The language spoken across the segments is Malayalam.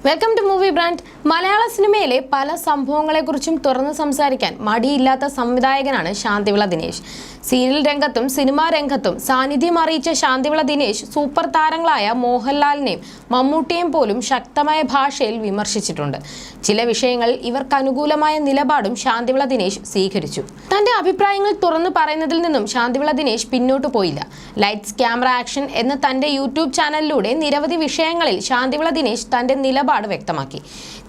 Welcome to movie brand. മലയാള സിനിമയിലെ പല സംഭവങ്ങളെക്കുറിച്ചും തുറന്നു സംസാരിക്കാൻ മടിയില്ലാത്ത സംവിധായകനാണ് ശാന്തിവിള ദിനേശ്. സീരിയൽ രംഗത്തും സിനിമാ രംഗത്തും സാന്നിധ്യം അറിയിച്ച ശാന്തിവിള ദിനേശ് സൂപ്പർ താരങ്ങളായ മോഹൻലാലിനെയും മമ്മൂട്ടിയെയും പോലും ശക്തമായ ഭാഷയിൽ വിമർശിച്ചിട്ടുണ്ട്. ചില വിഷയങ്ങളിൽ ഇവർക്ക് അനുകൂലമായ നിലപാടും ശാന്തിവിള ദിനേശ് സ്വീകരിച്ചു. തന്റെ അഭിപ്രായങ്ങൾ തുറന്നു പറയുന്നതിൽ നിന്നും ശാന്തിവിള ദിനേശ് പിന്നോട്ടു പോയില്ല. ലൈറ്റ്സ് ക്യാമറ ആക്ഷൻ എന്ന തന്റെ യൂട്യൂബ് ചാനലിലൂടെ നിരവധി വിഷയങ്ങളിൽ ശാന്തിവിള ദിനേശ് തന്റെ നിലപാട് വ്യക്തമാക്കി.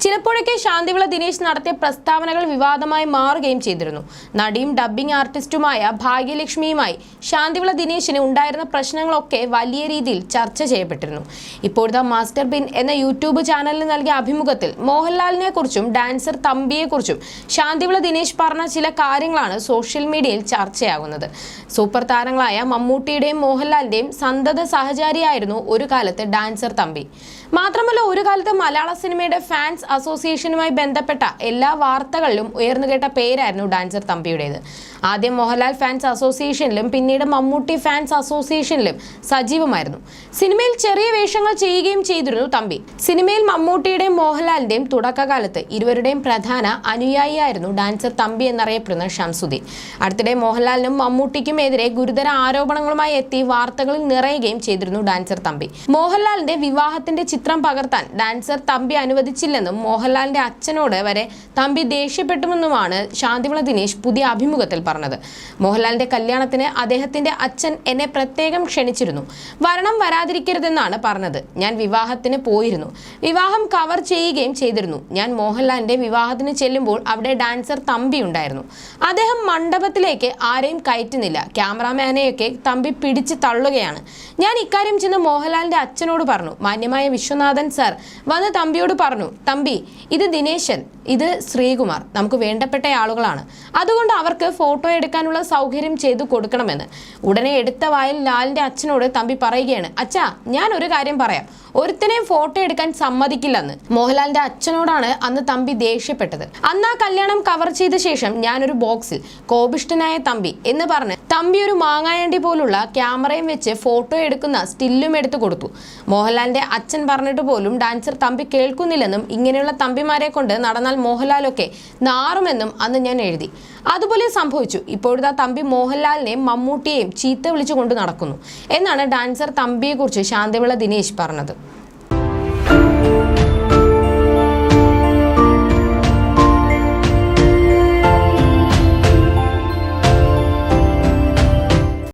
ചിലപ്പോഴൊക്കെ ശാന്തിവിള ദിനേശ് നടത്തിയ പ്രസ്താവനകൾ വിവാദമായി മാറുകയും ചെയ്തിരുന്നു. നടിയും ഡബ്ബിംഗ് ആർട്ടിസ്റ്റുമായ ഭാഗ്യലക്ഷ്മിയുമായി ശാന്തിവിള ദിനേശിന് ഉണ്ടായിരുന്ന പ്രശ്നങ്ങളൊക്കെ വലിയ രീതിയിൽ ചർച്ച ചെയ്യപ്പെട്ടിരുന്നു. ഇപ്പോഴത്തെ മാസ്റ്റർ ബിൻ എന്ന യൂട്യൂബ് ചാനലിന് നൽകിയ അഭിമുഖത്തിൽ മോഹൻലാലിനെ കുറിച്ചും ഡാൻസർ തമ്പിയെക്കുറിച്ചും ശാന്തിവിള ദിനേശ് പറഞ്ഞ ചില കാര്യങ്ങളാണ് സോഷ്യൽ മീഡിയയിൽ ചർച്ചയാകുന്നത്. സൂപ്പർ താരങ്ങളായ മമ്മൂട്ടിയുടെയും മോഹൻലാലിന്റെയും സന്തത സഹചാരിയായിരുന്നു ഒരു കാലത്ത് ഡാൻസർ തമ്പി. മാത്രമല്ല, ഒരു കാലത്ത് മലയാള സിനിമയുടെ ഫാൻസ് അസോസിയേഷനുമായി ബന്ധപ്പെട്ട എല്ലാ വാർത്തകളിലും ഉയർന്നുകേട്ട പേരായിരുന്നു ഡാൻസർ തമ്പിയുടേത്. ആദ്യം മോഹൻലാൽ ഫാൻസ് അസോസിയേഷനിലും പിന്നീട് മമ്മൂട്ടി ഫാൻസ് അസോസിയേഷനിലും സജീവമായിരുന്നു. സിനിമയിൽ ചെറിയ വേഷങ്ങൾ ചെയ്യുകയും ചെയ്തിരുന്നു തമ്പി. സിനിമയിൽ മമ്മൂട്ടിയുടെയും മോഹൻലാലിന്റെയും തുടക്കകാലത്ത് ഇരുവരുടെയും പ്രധാന അനുയായിയായിരുന്നു ഡാൻസർ തമ്പി എന്നറിയപ്പെടുന്ന ഷംസുദ്ദീൻ. അടുത്തിടെ മോഹൻലാലിനും മമ്മൂട്ടിക്കും എതിരെ ഗുരുതര ആരോപണങ്ങളുമായി എത്തി വാർത്തകളിൽ നിറയുകയും ചെയ്തിരുന്നു ഡാൻസർ തമ്പി. മോഹൻലാലിന്റെ വിവാഹത്തിന്റെ ചിത്രം പകർത്താൻ ഡാൻസർ തമ്പി അനുവദിച്ചില്ലെന്നും മോഹൻലാലിന്റെ അച്ഛനോട് വരെ തമ്പി ദേഷ്യപ്പെട്ടുമെന്നുമാണ് ശാന്തിവിള ദിനേശ് പുതിയ അഭിമുഖത്തിൽ പറഞ്ഞത്. മോഹൻലാലിന്റെ കല്യാണത്തിന് അദ്ദേഹത്തിന്റെ അച്ഛൻ എന്നെ പ്രത്യേകം ക്ഷണിച്ചിരുന്നു. വരണം വരാതിരിക്കരുതെന്നാണ് പറഞ്ഞത്. ഞാൻ വിവാഹത്തിന് പോയിരുന്നു. വിവാഹം കവർ ചെയ്യുകയും ചെയ്തിരുന്നു. ഞാൻ മോഹൻലാലിന്റെ വിവാഹത്തിന് ചെല്ലുമ്പോൾ അവിടെ ഡാൻസർ തമ്പി ഉണ്ടായിരുന്നു. അദ്ദേഹം മണ്ഡപത്തിലേക്ക് ആരെയും കയറ്റുന്നില്ല. ക്യാമറാമാനെയൊക്കെ തമ്പി പിടിച്ച് തള്ളുകയാണ്. ഞാൻ ഇക്കാര്യം ചെന്ന് മോഹൻലാലിന്റെ അച്ഛനോട് പറഞ്ഞു. മാന്യമായ വിശ്വനാഥൻ സാർ വന്ന് തമ്പിയോട് പറഞ്ഞു, തമ്പി, ഇത് ദിനേശൻ, ഇത് ശ്രീകുമാർ, നമുക്ക് വേണ്ടപ്പെട്ട ആളുകളാണ്. അതുകൊണ്ട് അവർക്ക് ഫോട്ടോ എടുക്കാനുള്ള സൗകര്യം ചെയ്തു കൊടുക്കണമെന്ന്. ഉടനെ എടുത്ത വായിൽ ലാലിന്റെ അച്ഛനോട് തമ്പി പറയുകയാണ്, അച്ഛാ, ഞാൻ ഒരു കാര്യം പറയാം, ഒരുത്തനെയും ഫോട്ടോ എടുക്കാൻ സമ്മതിക്കില്ലെന്ന്. മോഹൻലാലിന്റെ അച്ഛനോടാണ് അന്ന് തമ്പി ദേഷ്യപ്പെട്ടത്. അന്ന് ആ കല്യാണം കവർ ചെയ്ത ശേഷം ഞാനൊരു ബോക്സിൽ കോപിഷ്ഠനായ തമ്പി എന്ന് പറഞ്ഞ് തമ്പി ഒരു മാങ്ങായണ്ടി പോലുള്ള ക്യാമറയും വെച്ച് ഫോട്ടോ എടുക്കുന്ന സ്റ്റില്ലും എടുത്തു കൊടുത്തു. മോഹൻലാലിന്റെ അച്ഛൻ പറഞ്ഞിട്ട് പോലും ഡാൻസർ തമ്പി കേൾക്കുന്നില്ലെന്നും ഇങ്ങനെയുള്ള തമ്പിമാരെ കൊണ്ട് നടന്നാൽ മോഹൻലാലൊക്കെ നാറുമെന്നും അന്ന് ഞാൻ എഴുതി. അതുപോലെ സംഭവിച്ചു. ഇപ്പോഴത്തെ തമ്പി മോഹൻലാലിനെയും മമ്മൂട്ടിയെയും ചീത്ത വിളിച്ചു കൊണ്ട് നടക്കുന്നു എന്നാണ് ഡാൻസർ തമ്പിയെക്കുറിച്ച് ശാന്തിവിള ദിനേശ് പറഞ്ഞത്.